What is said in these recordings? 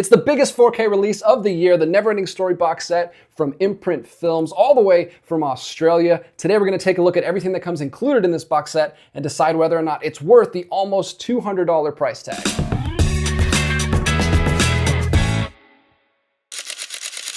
It's the biggest 4K release of the year, the Neverending Story box set from Imprint Films, all the way from Australia. Today we're going to take a look at everything that comes included in this box set and decide whether or not it's worth the almost $200 price tag.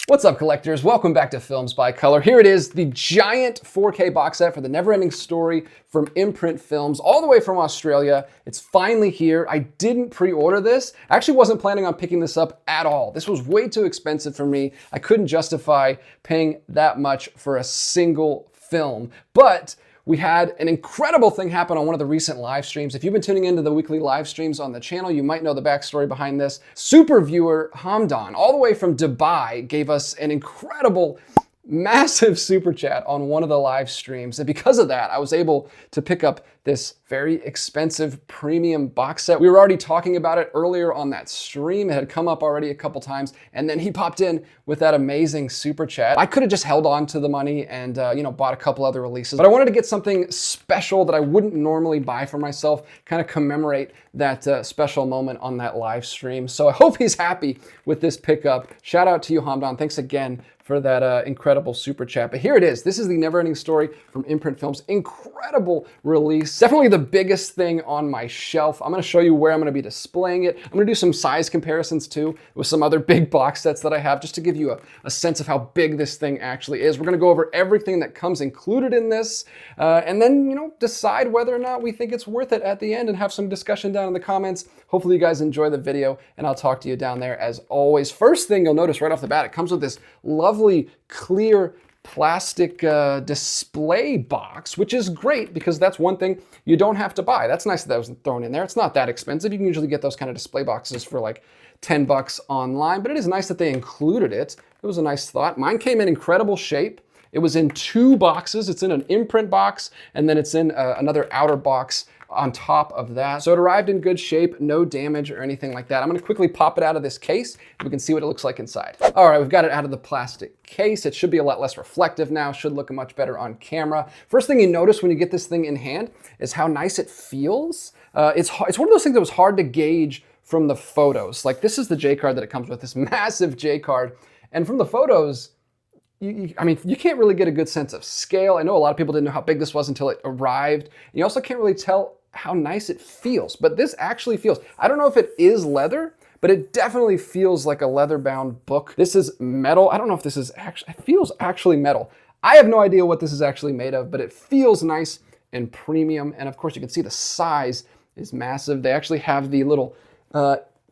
What's up, collectors? Welcome back to Films by Color. Here it is, the giant 4K box set for the Neverending Story from Imprint Films, all the way from Australia. It's finally here. I didn't pre-order this. I actually wasn't planning on picking this up at all. This was way too expensive for me. I couldn't justify paying that much for a single film, but we had an incredible thing happen on one of the recent live streams. If you've been tuning into the weekly live streams on the channel, you might know the backstory behind this. Super viewer Hamdan, all the way from Dubai, gave us an incredible, massive super chat on one of the live streams. And because of that, I was able to pick up this very expensive premium box set. We were already talking about it earlier on that stream. It had come up already a couple times, and then he popped in with that amazing super chat. I could have just held on to the money and bought a couple other releases, but I wanted to get something special that I wouldn't normally buy for myself, kind of commemorate that special moment on that live stream. So I hope he's happy with this pickup. Shout out to you, Hamdan. Thanks again for that incredible super chat. But here it is. This is the Neverending Story from Imprint Films. Incredible release. Definitely the biggest thing on my shelf. I'm gonna show you where I'm gonna be displaying it. I'm gonna do some size comparisons too with some other big box sets that I have, just to give you a sense of how big this thing actually is. We're gonna go over everything that comes included in this, and then decide whether or not we think it's worth it at the end and have some discussion down in the comments. Hopefully you guys enjoy the video, and I'll talk to you down there as always. First thing you'll notice right off the bat, it comes with this lovely clear plastic display box, which is great because that's one thing you don't have to buy. That's nice that that was thrown in there. It's not that expensive. You can usually get those kind of display boxes for like 10 bucks online, but it is nice that they included it. It was a nice thought. Mine came in incredible shape. It was in two boxes. It's in an imprint box, and then it's in another outer box on top of that. So it arrived in good shape, no damage or anything like that. I'm gonna quickly pop it out of this case and we can see what it looks like inside. All right, we've got it out of the plastic case. It should be a lot less reflective now, should look much better on camera. First thing you notice when you get this thing in hand is how nice it feels. It's one of those things that was hard to gauge from the photos. Like, this is the J card that it comes with, this massive J card. And from the photos, you can't really get a good sense of scale. I know a lot of people didn't know how big this was until it arrived. And you also can't really tell how nice it feels, but this actually feels, I don't know if it is leather, but it definitely feels like a leather-bound book. This is metal. I don't know if this is actually, it feels actually metal. I have no idea what this is actually made of, but it feels nice and premium. And of course, you can see the size is massive. They actually have the little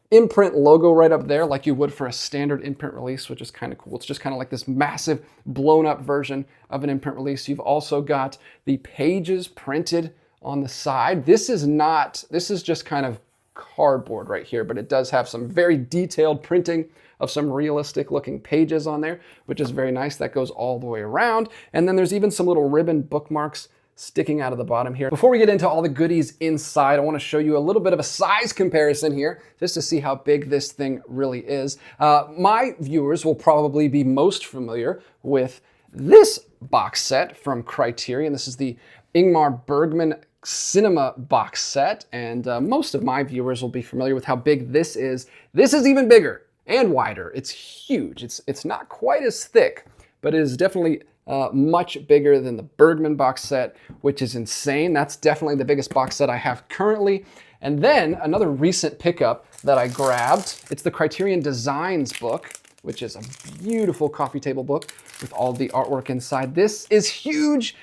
imprint logo right up there, like you would for a standard imprint release, which is kind of cool. It's just kind of like this massive blown up version of an imprint release. You've also got the pages printed on the side. This is just kind of cardboard right here, but it does have some very detailed printing of some realistic looking pages on there, which is very nice. That goes all the way around. And then there's even some little ribbon bookmarks sticking out of the bottom here. Before we get into all the goodies inside, I want to show you a little bit of a size comparison here, just to see how big this thing really is. My viewers will probably be most familiar with this box set from Criterion. This is the Ingmar Bergman Cinema box set, and most of my viewers will be familiar with how big this is. This is even bigger and wider. It's huge. It's not quite as thick, but it is definitely much bigger than the Bergman box set, which is insane. That's definitely the biggest box set I have currently. And then another recent pickup that I grabbed, it's the Criterion Designs book, which is a beautiful coffee table book with all the artwork inside. This is huge,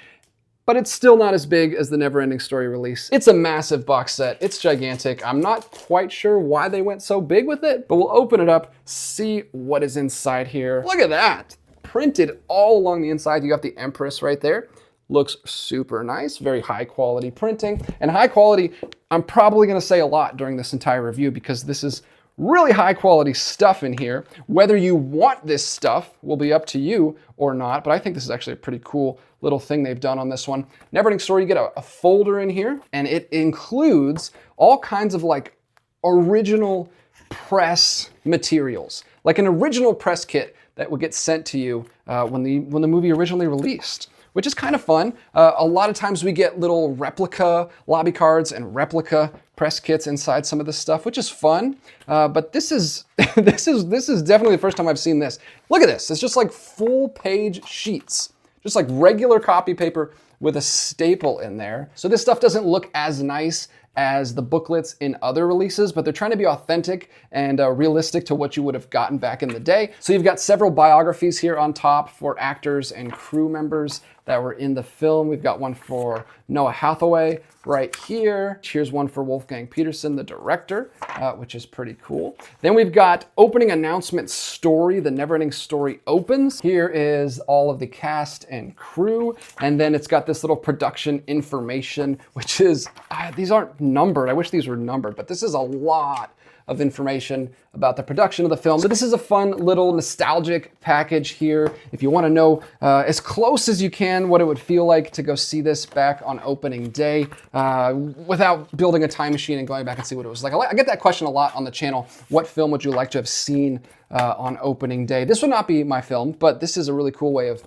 but it's still not as big as the Neverending Story release. It's a massive box set. It's gigantic. I'm not quite sure why they went so big with it, but we'll open it up, see what is inside here. Look at that. Printed all along the inside. You got the Empress right there. Looks super nice, very high quality printing. And high quality, I'm probably gonna say a lot during this entire review because this is really high quality stuff in here. Whether you want this stuff will be up to you or not, but I think this is actually a pretty cool little thing they've done on this one. Neverending Story, you get a folder in here, and it includes all kinds of like original press materials, like an original press kit that would get sent to you when the movie originally released, which is kind of fun. A lot of times we get little replica lobby cards and replica press kits inside some of this stuff, which is fun. But this is this is definitely the first time I've seen this. Look at this. It's just like full page sheets, just like regular copy paper with a staple in there. So this stuff doesn't look as nice as the booklets in other releases, but they're trying to be authentic and realistic to what you would have gotten back in the day. So you've got several biographies here on top for actors and crew members that were in the film. We've got one for Noah Hathaway right here. Here's one for Wolfgang Peterson, the director, which is pretty cool. Then we've got opening announcement story. The Neverending Story opens. Here is all of the cast and crew. And then it's got this little production information, which is, these aren't numbered. I wish these were numbered, but this is a lot of information about the production of the film. So this is a fun little nostalgic package here. If you want to know as close as you can what it would feel like to go see this back on opening day without building a time machine and going back and see what it was like. I get that question a lot on the channel. What film would you like to have seen on opening day? This would not be my film, but this is a really cool way of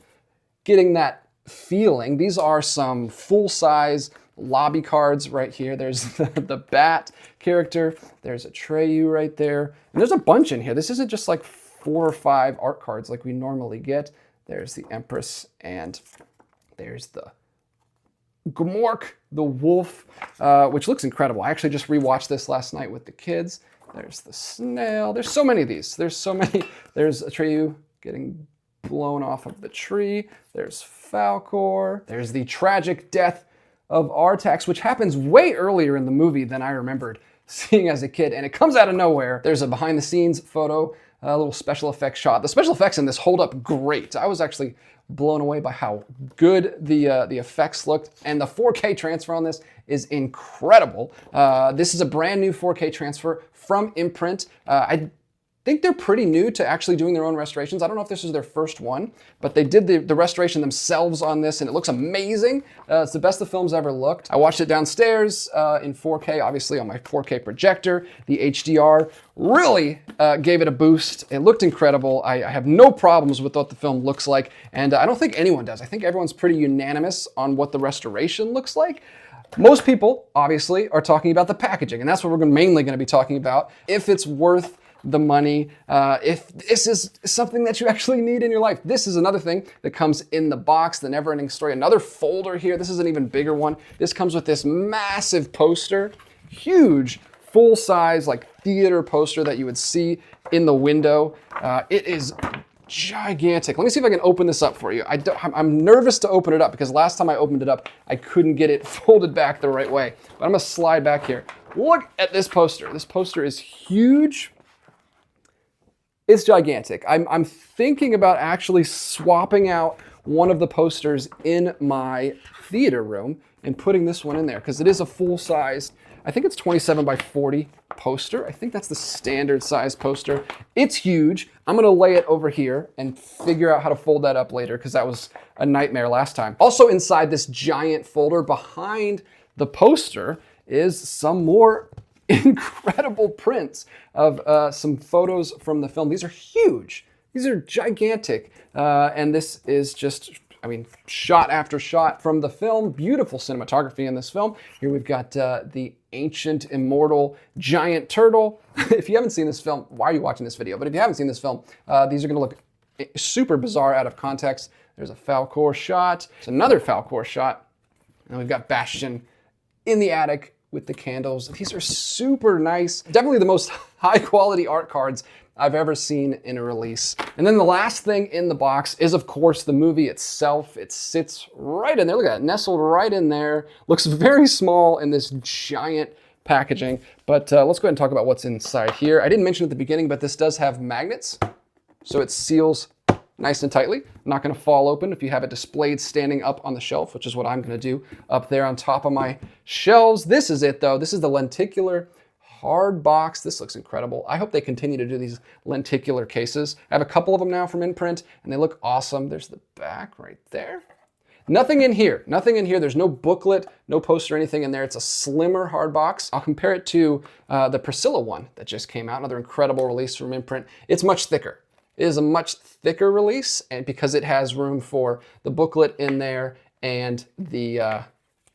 getting that feeling. These are some full-size lobby cards right here. There's the Bat character. There's Atreyu right there. And there's a bunch in here. This isn't just like 4 or 5 art cards like we normally get. There's the Empress, and there's the Gmork, the wolf, which looks incredible. I actually just rewatched this last night with the kids. There's the snail. There's so many of these. There's so many. There's Atreyu getting blown off of the tree. There's Falkor. There's the tragic death of Artax, which happens way earlier in the movie than I remembered seeing as a kid, and it comes out of nowhere. There's a behind the scenes photo, a little special effects shot. The special effects in this hold up great. I was actually blown away by how good the effects looked, and the 4K transfer on this is incredible. This is a brand new 4K transfer from Imprint. I think they're pretty new to actually doing their own restorations. I don't know if this is their first one, but they did the restoration themselves on this, and it looks amazing. It's the best the film's ever looked. I watched it downstairs in 4K, obviously on my 4K projector. The HDR really gave it a boost. It looked incredible. I have no problems with what the film looks like, and I don't think anyone does. I think everyone's pretty unanimous on what the restoration looks like. Most people, obviously, are talking about the packaging, and that's what we're mainly going to be talking about. If it's worth the money, if this is something that you actually need in your life. This is another thing that comes in the box, the Neverending Story. Another folder here. This is an even bigger one. This comes with this massive poster, huge, full-size, like theater poster that you would see in the window. It is gigantic. Let me see if I can open this up for you. I'm nervous to open it up because last time I opened it up, I couldn't get it folded back the right way. But I'm gonna slide back here. Look at this poster. This poster is huge. It's gigantic. I'm thinking about actually swapping out one of the posters in my theater room and putting this one in there because it is a full-size, I think it's 27 by 40 poster. I think that's the standard size poster. It's huge. I'm gonna lay it over here and figure out how to fold that up later because that was a nightmare last time. Also inside this giant folder behind the poster is some more incredible prints of some photos from the film. These are huge. These are gigantic. And this is just, I mean, shot after shot from the film. Beautiful cinematography in this film. Here we've got the ancient, immortal giant turtle. If you haven't seen this film, why are you watching this video? But if you haven't seen this film, these are gonna look super bizarre out of context. There's a Falkor shot. It's another Falkor shot. And we've got Bastion in the attic with the candles. These are super nice. Definitely the most high quality art cards I've ever seen in a release. And then the last thing in the box is, of course, the movie itself. It sits right in there. Look at that, nestled right in there. Looks very small in this giant packaging. But let's go ahead and talk about what's inside here. I didn't mention at the beginning, but this does have magnets. So it seals nice and tightly. Not gonna fall open if you have it displayed standing up on the shelf, which is what I'm gonna do up there on top of my shelves. This is it though. This is the lenticular hard box. This looks incredible. I hope they continue to do these lenticular cases. I have a couple of them now from Imprint and they look awesome. There's the back right there. Nothing in here, nothing in here. There's no booklet, no poster, anything in there. It's a slimmer hard box. I'll compare it to the Priscilla one that just came out, another incredible release from Imprint. It's much thicker. It is a much thicker release, and because it has room for the booklet in there and the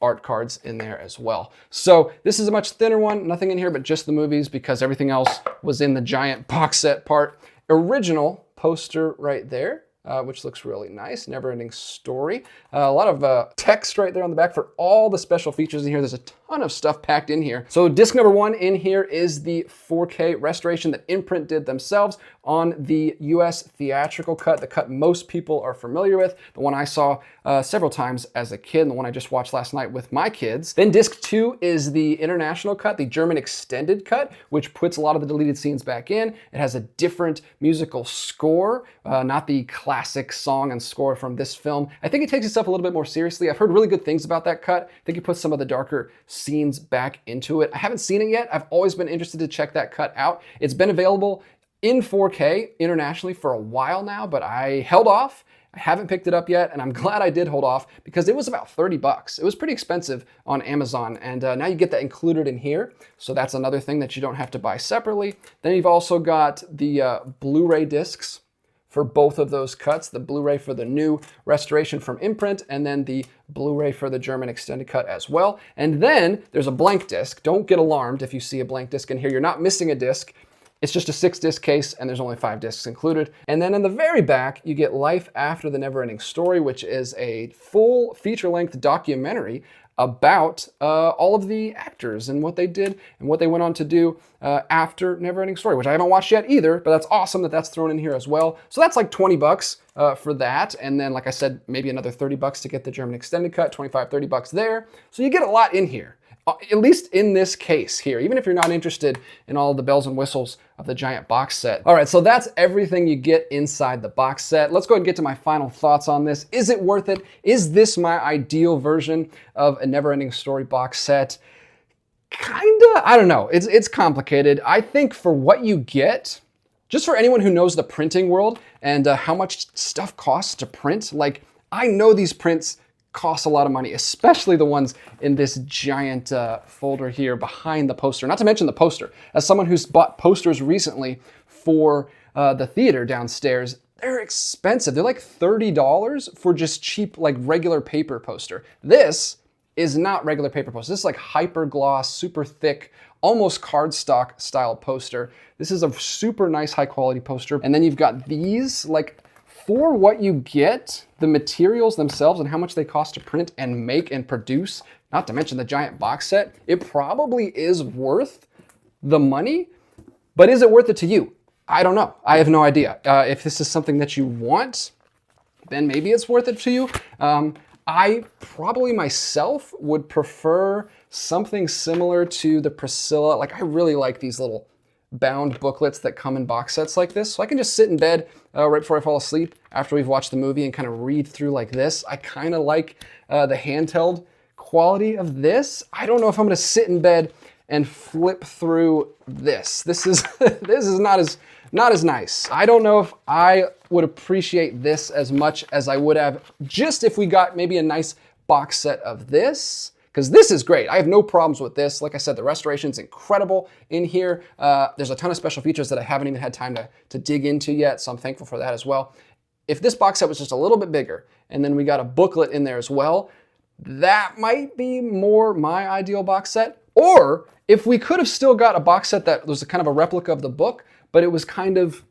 art cards in there as well. So this is a much thinner one, nothing in here but just the movies because everything else was in the giant box set part. Original poster right there. Which looks really nice. Neverending Story. A lot of text right there on the back for all the special features in here. There's a ton of stuff packed in here. So disc number 1 in here is the 4K restoration that Imprint did themselves on the US theatrical cut, the cut most people are familiar with, the one I saw several times as a kid, and the one I just watched last night with my kids. Then disc 2 is the international cut, the German extended cut, which puts a lot of the deleted scenes back in. It has a different musical score, not the classic song and score from this film. I think it takes itself a little bit more seriously. I've heard really good things about that cut. I think it puts some of the darker scenes back into it. I haven't seen it yet. I've always been interested to check that cut out. It's been available in 4K internationally for a while now, but I held off. I haven't picked it up yet, and I'm glad I did hold off because it was about 30 bucks. It was pretty expensive on Amazon, and now you get that included in here. So that's another thing that you don't have to buy separately. Then you've also got the Blu-ray discs for both of those cuts, the Blu-ray for the new restoration from Imprint, and then the Blu-ray for the German extended cut as well. And then there's a blank disc. Don't get alarmed if you see a blank disc in here. You're not missing a disc. It's just a 6-disc case, and there's only 5 discs included. And then in the very back, you get Life After the Neverending Story, which is a full feature-length documentary about all of the actors and what they did and what they went on to do after Neverending Story, which I haven't watched yet either, but that's awesome that that's thrown in here as well. So that's like 20 bucks for that. And then, like I said, maybe another 30 bucks to get the German extended cut, 25, 30 bucks there. So you get a lot in here. At least in this case here, even if you're not interested in all the bells and whistles of the giant box set. All right, so that's everything you get inside the box set. Let's go ahead and get to my final thoughts on this. Is it worth it? Is this my ideal version of a Neverending Story box set? Kinda, I don't know. It's complicated. I think for what you get, just for anyone who knows the printing world and how much stuff costs to print, like I know these prints costs a lot of money, especially the ones in this giant folder here behind the poster. Not to mention the poster. As someone who's bought posters recently for the theater downstairs, they're expensive. They're like $30 for just cheap, like regular paper poster. This is not regular paper poster. This is like hyper gloss, super thick, almost cardstock style poster. This is a super nice high quality poster. And then you've got these, like, for what you get, the materials themselves and how much they cost to print and make and produce, not to mention the giant box set, it probably is worth the money, but is it worth it to you? I don't know. I have no idea. If this is something that you want, then maybe it's worth it to you. I probably myself would prefer something similar to the Priscilla. Like, I really like these little bound booklets that come in box sets like this. So I can just sit in bed right before I fall asleep after we've watched the movie and kind of read through like this. I kind of like the handheld quality of this. I don't know if I'm going to sit in bed and flip through this. This is this is not as nice. I don't know if I would appreciate this as much as I would have just if we got maybe a nice box set of this. Because this is great. I have no problems with this. Like I said, the restoration's incredible in here. There's a ton of special features that I haven't even had time to dig into yet, so I'm thankful for that as well. If this box set was just a little bit bigger, and then we got a booklet in there as well, that might be more my ideal box set. Or if we could have still got a box set that was kind of a replica of the book, but it was kind of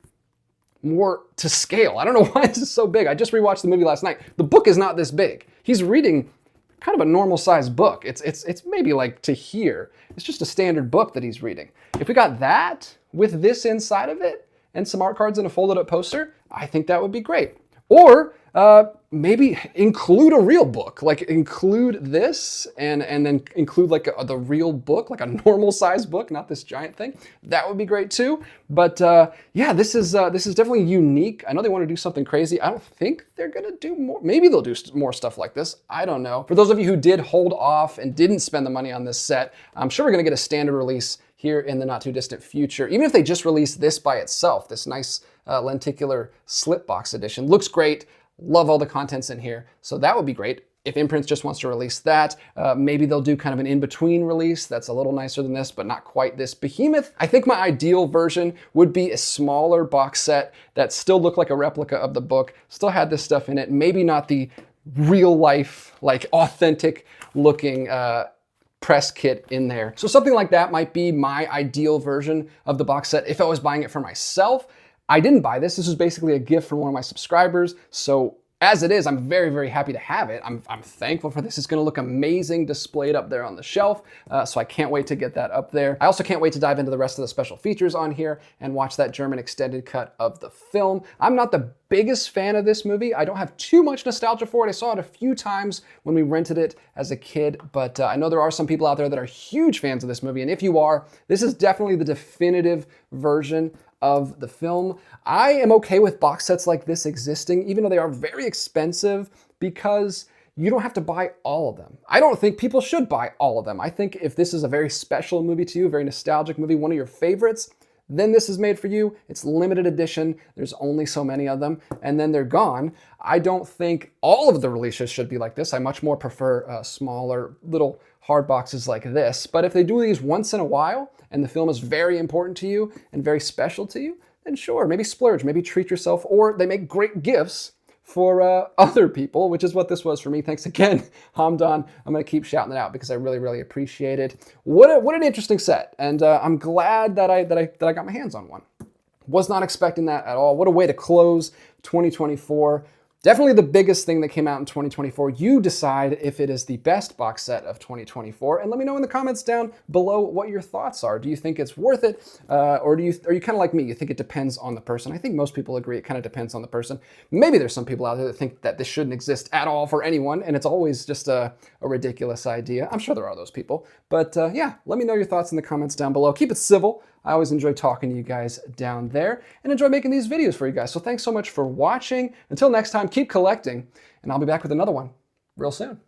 more to scale. I don't know why this is so big. I just rewatched the movie last night. The book is not this big. He's reading kind of a normal sized book. It's maybe like to here. It's just a standard book that he's reading. If we got that with this inside of it and some art cards and a folded up poster, I think that would be great. Or maybe include a real book, like include this and then include like the real book, like a normal size book, not this giant thing. That would be great too. But yeah, this is definitely unique. I know they want to do something crazy. I don't think they're gonna do more. Maybe they'll do more stuff like this. I don't know. For those of you who did hold off and didn't spend the money on this set, I'm sure we're gonna get a standard release here in the not too distant future. Even if they just release this by itself, this nice lenticular slip box edition. Looks great. Love all the contents in here. So that would be great. If Imprint just wants to release that, maybe they'll do kind of an in-between release that's a little nicer than this, but not quite this behemoth. I think my ideal version would be a smaller box set that still looked like a replica of the book, still had this stuff in it, maybe not the real life, like authentic looking press kit in there. So something like that might be my ideal version of the box set if I was buying it for myself. I didn't buy this. This was basically a gift from one of my subscribers. So as it is, I'm very, very happy to have it. I'm thankful for this. It's gonna look amazing displayed up there on the shelf. So I can't wait to get that up there. I also can't wait to dive into the rest of the special features on here and watch that German extended cut of the film. I'm not the biggest fan of this movie. I don't have too much nostalgia for it. I saw it a few times when we rented it as a kid, but I know there are some people out there that are huge fans of this movie. And if you are, this is definitely the definitive version of the film. I am okay with box sets like this existing, even though they are very expensive, because you don't have to buy all of them. I don't think people should buy all of them. I think if this is a very special movie to you, a very nostalgic movie, one of your favorites, then this is made for you. It's limited edition. There's only so many of them, and then they're gone. I don't think all of the releases should be like this. I much more prefer smaller little hard boxes like this. But if they do these once in a while, and the film is very important to you and very special to you, then sure, maybe splurge, maybe treat yourself, or they make great gifts for other people, which is what this was for me. Thanks again, Hamdan. I'm gonna keep shouting it out because I really, really appreciate it. What an interesting set, and I'm glad that I got my hands on one. Was not expecting that at all. What a way to close 2024. Definitely the biggest thing that came out in 2024. You decide if it is the best box set of 2024, and let me know in the comments down below what your thoughts are. Do you think it's worth it, or are you kind of like me? You think it depends on the person? I think most people agree it kind of depends on the person. Maybe there's some people out there that think that this shouldn't exist at all for anyone, and it's always just a ridiculous idea. I'm sure there are those people, but yeah, let me know your thoughts in the comments down below. Keep it civil. I always enjoy talking to you guys down there and enjoy making these videos for you guys. So thanks so much for watching. Until next time, keep collecting, and I'll be back with another one real soon.